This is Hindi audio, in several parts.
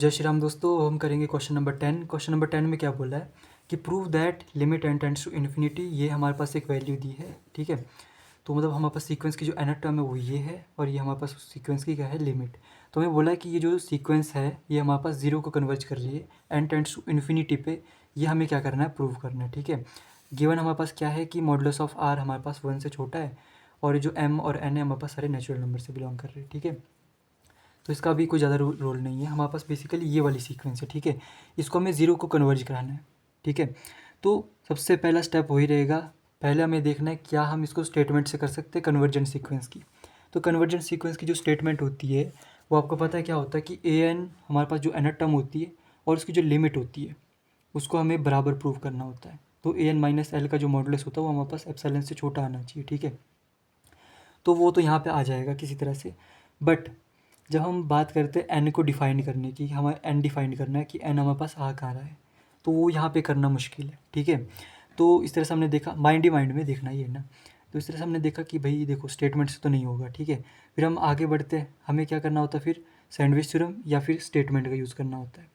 जय श्री राम दोस्तों। हम करेंगे क्वेश्चन नंबर 10। क्वेश्चन नंबर 10 में क्या बोला है कि prove that limit n tends to infinity. ये हमारे पास एक वैल्यू दी है, ठीक है। तो मतलब हमारे पास सीक्वेंस की जो nth टर्म है वो ये है और ये हमारे पास सीक्वेंस की क्या है, लिमिट। तो हमें बोला है कि ये जो सीक्वेंस है ये हमारे पास जीरो को कन्वर्ज कर रही है एन टेंड्स टू इन्फिनिटी पे। ये हमें क्या करना है, प्रूव करना है, ठीक है। गिवन हमारे पास क्या है कि मॉडुलस ऑफ आर हमारे पास 1 से छोटा है और ये जो m और n है हमारे पास सारे नेचुरल नंबर से बिलोंग कर रहे हैं, ठीक है। तो इसका भी कोई ज़्यादा रोल नहीं है, हमारे पास बेसिकली ये वाली सीक्वेंस है, ठीक है। इसको हमें ज़ीरो को कन्वर्ज कराना है, ठीक है। तो सबसे पहला स्टेप वही रहेगा, पहले हमें देखना है क्या हम इसको स्टेटमेंट से कर सकते हैं कन्वर्जेंट सीक्वेंस की। तो कन्वर्जेंट सीक्वेंस की जो स्टेटमेंट होती है वो आपको पता है क्या होता है कि ए एन हमारे पास जो nth टर्म होती है और उसकी जो लिमिट होती है उसको हमें बराबर प्रूव करना होता है। तो ए एन माइनस एल का जो मॉडुलस होता है वो हमारे पास एप्सिलॉन से छोटा आना चाहिए, ठीक है। तो वो तो यहाँ पे आ जाएगा किसी तरह से। बट जब हम बात करते हैं एन को डिफ़ाइन करने की, हमें एन डिफ़ाइन करना है कि एन हमारे पास आ कहाँ रहा है, तो वो यहाँ पे करना मुश्किल है, ठीक है। तो इस तरह से हमने देखा, माइंड ही माइंड में देखना ही है ना। तो इस तरह से हमने देखा कि भाई देखो स्टेटमेंट से तो नहीं होगा, ठीक है। फिर हम आगे बढ़ते हैं, हमें क्या करना होता है फिर, सैंडविच थ्योरम या फिर स्टेटमेंट का यूज़ करना होता है।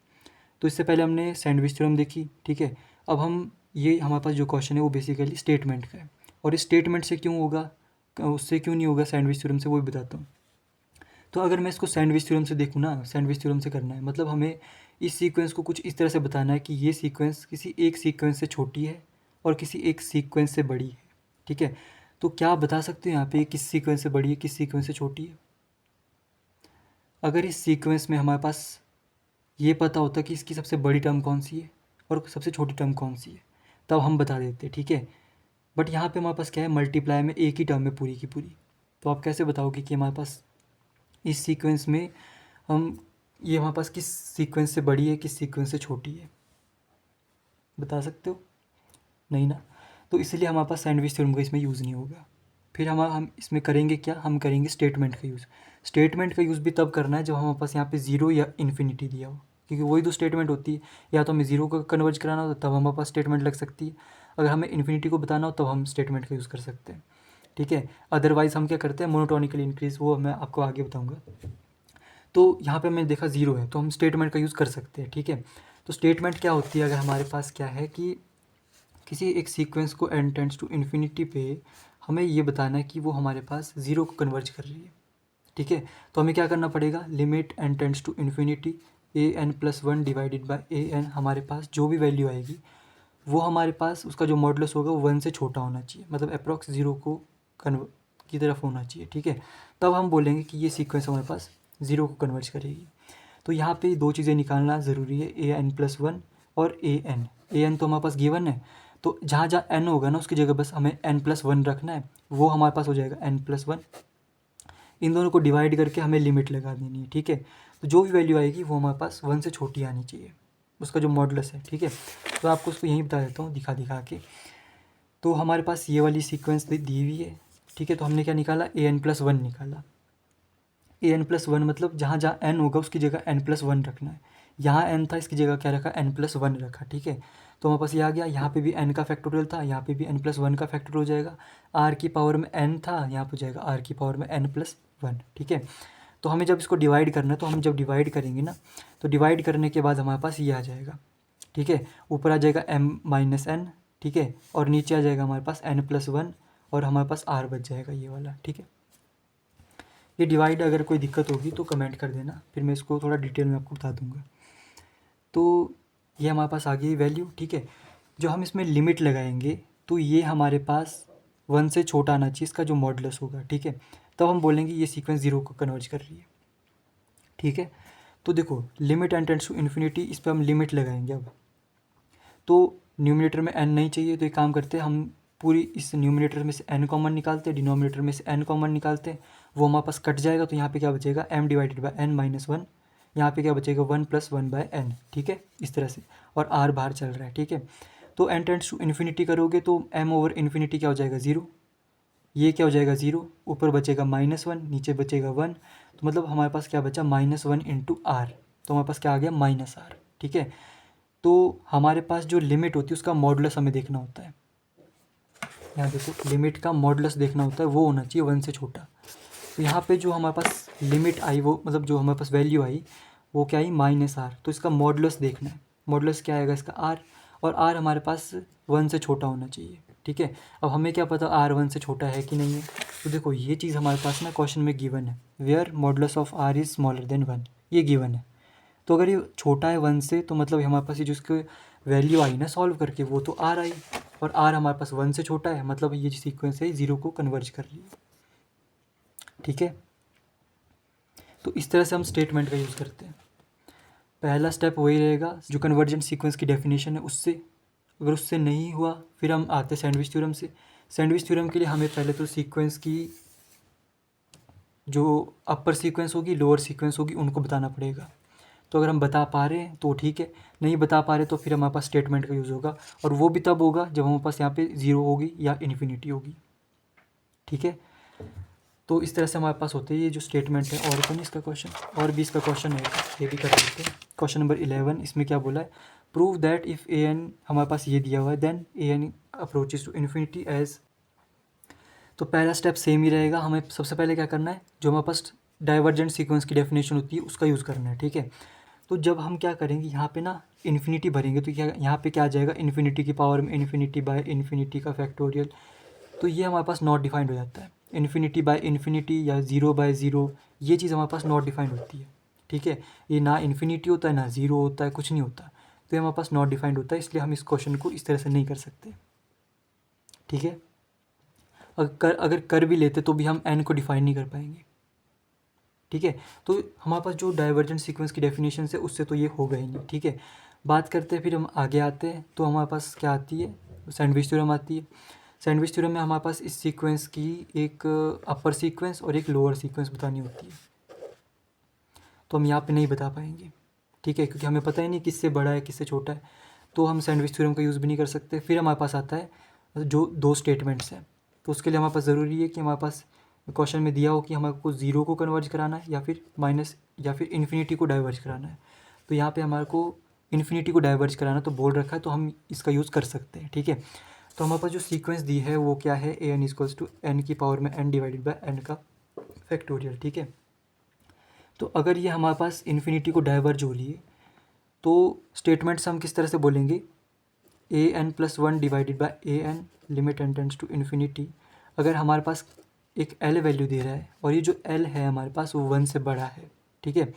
तो इससे पहले हमने सैंडविच थ्योरम देखी, ठीक है। अब हम ये हमारे पास जो क्वेश्चन है वो बेसिकली स्टेटमेंट का है और इस स्टेटमेंट से क्यों होगा, उससे क्यों नहीं होगा सैंडविच थ्योरम से, वो भी बताता हूँ। तो अगर मैं इसको सैंडविच थ्योरम से देखूँ ना, सैंडविच थ्योरम से करना है मतलब हमें इस सीक्वेंस को कुछ इस तरह से बताना है कि ये सीक्वेंस किसी एक सीक्वेंस से छोटी है और किसी एक सीक्वेंस से बड़ी है, ठीक है। तो क्या आप बता सकते हो यहाँ पे किस सीक्वेंस से बड़ी है किस सीक्वेंस से छोटी है। अगर इस सीक्वेंस में हमारे पास ये पता होता कि इसकी सबसे बड़ी टर्म कौन सी है और सबसे छोटी टर्म कौन सी है तब हम बता देते, ठीक है। बट यहाँ पे हमारे पास क्या है, मल्टीप्लाई में एक ही टर्म है पूरी की पूरी। तो आप कैसे बताओगे कि हमारे पास इस सीक्वेंस में हम ये हमारे पास किस सीक्वेंस से बड़ी है किस सीक्वेंस से छोटी है, बता सकते हो? नहीं ना। तो इसलिए हमारे पास सैंडविच थ्योरम का इसमें यूज़ नहीं होगा। फिर हम इसमें करेंगे क्या, हम करेंगे स्टेटमेंट का यूज़। स्टेटमेंट का यूज़ भी तब करना है जब हमारे पास यहाँ पे ज़ीरो या इन्फिनिटी दिया हो, क्योंकि वही तो स्टेटमेंट होती है। या तो हमें ज़ीरो को कन्वर्ज कराना हो तब हमारे पास स्टेटमेंट लग सकती है, अगर हमें इन्फिनिटी को बताना हो तब हम स्टेटमेंट का यूज़ कर सकते हैं, ठीक है। अदरवाइज़ हम क्या करते हैं, मोनोटोनिकली इंक्रीज़, वो मैं आपको आगे बताऊँगा। तो यहाँ पे मैंने देखा ज़ीरो है तो हम स्टेटमेंट का यूज़ कर सकते हैं, ठीक है। तो स्टेटमेंट क्या होती है, अगर हमारे पास क्या है कि किसी एक सीक्वेंस को एन टेंड्स टू इन्फिनिटी पे हमें ये बताना है कि वो हमारे पास ज़ीरो को कन्वर्ज कर रही है, ठीक है। तो हमें क्या करना पड़ेगा, limit n tends to infinity a n plus one divided by a n, हमारे पास जो भी वैल्यू आएगी वो हमारे पास उसका जो मॉडुलस होगा वो 1 से छोटा होना चाहिए, मतलब अप्रॉक्स ज़ीरो को कन्व की तरफ होना चाहिए, ठीक है। तब हम बोलेंगे कि ये सीक्वेंस हमारे पास ज़ीरो को कन्वर्ज करेगी। तो यहाँ पे दो चीज़ें निकालना ज़रूरी है, ए एन प्लस वन और ए एन तो हमारे पास गिवन है, तो जहाँ जहाँ एन होगा ना उसकी जगह बस हमें एन प्लस वन रखना है, वो हमारे पास हो जाएगा एन प्लस वन। इन दोनों को डिवाइड करके हमें लिमिट लगा देनी है, ठीक है। तो जो भी वैल्यू आएगी वो हमारे पास 1 से छोटी आनी चाहिए, उसका जो मॉडुलस है, ठीक है। तो आपको उसको यहीं बता देता हूँ दिखा दिखा के। तो हमारे पास ये वाली सीक्वेंस दी हुई है, ठीक है। तो हमने क्या निकाला, ए एन प्लस वन निकाला। ए एन प्लस वन मतलब जहाँ जहाँ एन होगा उसकी जगह एन प्लस वन रखना है। यहाँ एन था इसकी जगह क्या रखा, एन प्लस वन रखा, ठीक है। तो हमारे पास ये आ गया, यहाँ पे भी एन का फैक्टोरियल था, यहाँ पे भी एन प्लस वन का फैक्टोरियल हो जाएगा। आर की पावर में एन था, यहाँ पे हो जाएगा आर की पावर में एन प्लस वन, ठीक है। तो हमें जब इसको डिवाइड करना है तो हम जब डिवाइड करेंगे ना, तो डिवाइड करने के बाद हमारे पास ये आ जाएगा, ठीक है। ऊपर आ जाएगा एम माइनस एन, ठीक है, और नीचे आ जाएगा हमारे पास एन प्लस वन और हमारे पास आर बच जाएगा ये वाला, ठीक है। ये डिवाइड अगर कोई दिक्कत होगी तो कमेंट कर देना, फिर मैं इसको थोड़ा डिटेल में आपको बता दूंगा। तो ये हमारे पास आ गई वैल्यू, ठीक है। जो हम इसमें लिमिट लगाएंगे तो ये हमारे पास 1 से छोटा आना चाहिए इसका जो मॉडुलस होगा, ठीक है। तब हम बोलेंगे ये सीक्वेंस ज़ीरो को कन्वर्ज कर रही है, ठीक है। तो देखो limit n tends to infinity, इस पर हम लिमिट लगाएंगे अब। तो न्यूमरेटर में n नहीं चाहिए तो एक काम करते हैं, हम पूरी इस न्यूमरेटर में से n कॉमन निकालते हैं, डिनोमिनेटर में से n कॉमन निकालते हैं, वो हमारे पास कट जाएगा। तो यहाँ पे क्या बचेगा, m divided by n minus one, यहाँ पे क्या बचेगा 1 प्लस वन बाय n, ठीक है, इस तरह से। और r बाहर चल रहा है, ठीक है। तो n टेंड्स टू इन्फिनिटी करोगे तो m ओवर इन्फिनिटी क्या हो जाएगा, ज़ीरो। ये क्या हो जाएगा, ज़ीरो, ऊपर बचेगा माइनस वन, नीचे बचेगा वन। तो मतलब हमारे पास क्या बचा, माइनस वन इंटू आर। तो हमारे पास क्या आ गया, माइनस आर, ठीक है। तो हमारे पास जो लिमिट होती है उसका मॉडुलस हमें देखना होता है। यहाँ देखो लिमिट का मॉडुलस देखना होता है, वो होना चाहिए 1 से छोटा। तो यहाँ पे जो हमारे पास लिमिट आई वो मतलब जो हमारे पास वैल्यू आई वो क्या आई -r। तो इसका मॉडुलस देखना है, मॉडुलस क्या आएगा इसका r, और r हमारे पास 1 से छोटा होना चाहिए, ठीक है। अब हमें क्या पता r 1 से छोटा है कि नहीं है, तो देखो ये चीज़ हमारे पास ना क्वेश्चन में गिवन है, where modulus of r is smaller than 1, ये गिवन है। तो अगर ये छोटा है 1 से, तो मतलब हमारे पास ये जो इसकी वैल्यू आई ना सॉल्व करके, वो तो r आई, और r हमारे पास 1 से छोटा है, मतलब ये जो सीक्वेंस है 0 को कन्वर्ज कर रही है, ठीक है। तो इस तरह से हम स्टेटमेंट का यूज़ करते हैं। पहला स्टेप वही रहेगा जो कन्वर्जेंट सीक्वेंस की डेफिनेशन है उससे, अगर उससे नहीं हुआ फिर हम आते हैं सैंडविच थ्योरम से। सैंडविच थ्योरम के लिए हमें पहले तो सीक्वेंस की जो अपर सीक्वेंस होगी, लोअर सीक्वेंस होगी, उनको बताना पड़ेगा। तो अगर हम बता पा रहे हैं तो ठीक है, नहीं बता पा रहे तो फिर हमारे पास स्टेटमेंट का यूज़ होगा, और वो भी तब होगा जब हमारे पास यहाँ पे 0 होगी या इन्फिनिटी होगी, ठीक है। तो इस तरह से हमारे पास होते हैं ये जो स्टेटमेंट है। और कौन इसका क्वेश्चन, और भी इसका क्वेश्चन है, ये भी कर सकते हैं। क्वेश्चन नंबर 11, इसमें क्या बोला है, prove that if a n, हमारे पास ये दिया हुआ है, then a n approaches to infinity as. तो पहला स्टेप सेम ही रहेगा, हमें सबसे पहले क्या करना है, जो हमारे पास डाइवर्जेंट सीक्वेंस की डेफिनेशन होती है उसका यूज़ करना है, ठीक है। तो जब हम क्या करेंगे, यहाँ पे ना इन्फिनिटी भरेंगे, तो क्या यहाँ पे क्या आ जाएगा, इन्फिनिटी की पावर में इन्फिनिटी बाय इन्फिनिटी का फैक्टोरियल, तो ये हमारे पास नॉट डिफाइंड हो जाता है। इन्फिनिटी बाय इन्फिनिटी या 0 बाय 0, ये चीज़ हमारे पास नॉट डिफाइंड होती है, ठीक है। ये ना इन्फिनिटी होता है, ना 0 होता है, कुछ नहीं होता, तो ये हमारे पास नॉट डिफाइंड होता है, इसलिए हम इस क्वेश्चन को इस तरह से नहीं कर सकते, ठीक है। अगर कर भी लेते तो भी हम n को डिफाइन नहीं कर पाएंगे, ठीक है। तो हमारे पास जो डाइवर्जेंट सीक्वेंस की डेफिनेशन है उससे तो ये होगा ही नहीं, ठीक है। बात करते हैं, फिर हम आगे आते हैं, तो हमारे पास क्या आती है, सैंडविच थ्योरम आती है। सैंडविच थ्योरम में हमारे पास इस सीक्वेंस की एक अपर सीक्वेंस और एक लोअर सीक्वेंस बतानी होती है, तो हम यहाँ पे नहीं बता पाएंगे, ठीक है, क्योंकि हमें पता ही नहीं किससे बड़ा है किससे छोटा है, तो हम सैंडविच थ्योरम का यूज़ भी नहीं कर सकते। फिर हमारे पास आता है जो 2 स्टेटमेंट्स हैं, तो उसके लिए हमारे पास ज़रूरी है कि हमारे पास क्वेश्चन में दिया हो कि हमारे को 0 को कन्वर्ज कराना है या फिर माइनस या फिर इन्फिनिटी को डाइवर्ज कराना है। तो यहाँ पे हमारे को इन्फिनिटी को डाइवर्ज कराना तो बोल रखा है, तो हम इसका यूज़ कर सकते हैं, ठीक है। तो हमारे पास जो सीक्वेंस दी है वो क्या है, A N equals to N की पावर में n डिवाइडेड बाय n का फैक्टोरियल, ठीक है। तो अगर ये हमारे पास इन्फिनिटी को डाइवर्ज हो रही है, तो स्टेटमेंट्स हम किस तरह से बोलेंगे, a n plus 1 divided by a n limit n tends to infinity. अगर हमारे पास एक एल वैल्यू दे रहा है और ये जो एल है हमारे पास वो 1 से बड़ा है, ठीक है,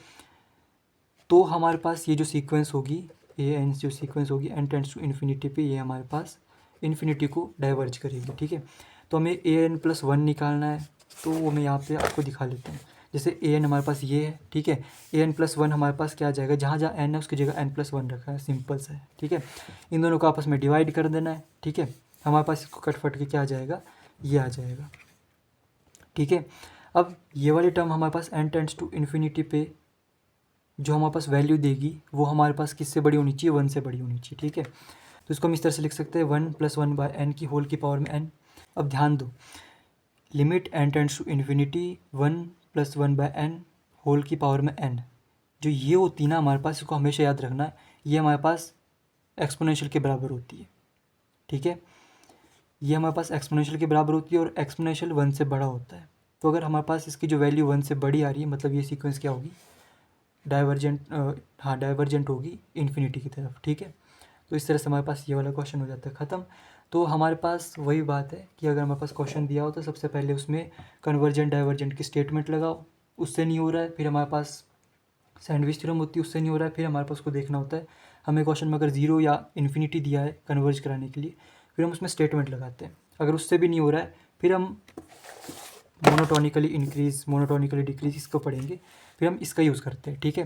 तो हमारे पास ये जो सीक्वेंस होगी, ए एन जो सीक्वेंस होगी एन टेंड्स टू इन्फिनिटी पे, ये हमारे पास इन्फिनिटी को डाइवर्ज करेगी, ठीक है। तो हमें ए एन प्लस 1 निकालना है, तो वो मैं यहाँ पे आपको दिखा लेता हूँ। जैसे ए एन हमारे पास ये है, ठीक है, ए एन प्लस 1 हमारे पास क्या आ जाएगा, जहाँ जहाँ एन है उसकी जगह एन प्लस 1 रखा है, सिंपल सा है, ठीक है। इन दोनों को आपस में डिवाइड कर देना है, ठीक है, हमारे पास इसको कट फट के क्या आ जाएगा, ये आ जाएगा, ठीक है। अब ये वाली टर्म हमारे पास एन टेंड्स टू इन्फिनिटी पे जो हमारे पास वैल्यू देगी वो हमारे पास किससे बड़ी होनी चाहिए, 1 से बड़ी होनी चाहिए, ठीक है। तो इसको हम इस तरह से लिख सकते हैं 1 + 1 बाय n की होल की पावर में n। अब ध्यान दो, limit n tends to infinity 1 + 1 by n whole की पावर में n, जो ये होती है ना हमारे पास, इसको हमेशा याद रखना है, ये हमारे पास एक्सपोनेंशियल के बराबर होती है, ठीक है। ये हमारे पास एक्सपोनेंशियल के बराबर होती है और एक्सपोनेंशियल 1 से बड़ा होता है। तो अगर हमारे पास इसकी जो वैल्यू 1 से बड़ी आ रही है, मतलब ये सीक्वेंस क्या होगी, डाइवर्जेंट होगी इन्फिनिटी की तरफ, ठीक है। तो इस तरह से हमारे पास ये वाला क्वेश्चन हो जाता है ख़त्म। तो हमारे पास वही बात है कि अगर हमारे पास क्वेश्चन दिया हो तो सबसे पहले उसमें कन्वर्जेंट डाइवर्जेंट की स्टेटमेंट लगाओ, उससे नहीं हो रहा है, फिर हमारे पास सैंडविच थ्योरम होती है, उससे नहीं हो रहा है, फिर हमारे पास उसको देखना होता है, हमें क्वेश्चन में अगर 0 या इन्फिनिटी दिया है कन्वर्ज कराने के लिए, फिर हम उसमें स्टेटमेंट लगाते हैं। अगर उससे भी नहीं हो रहा है, फिर हम मोनोटोनिकली इंक्रीज़, मोनोटोनिकली डिक्रीज़ इसको पढ़ेंगे, फिर हम इसका यूज़ करते हैं, ठीक है।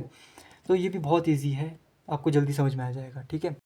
तो ये भी बहुत ईजी है, आपको जल्दी समझ में आ जाएगा, ठीक है।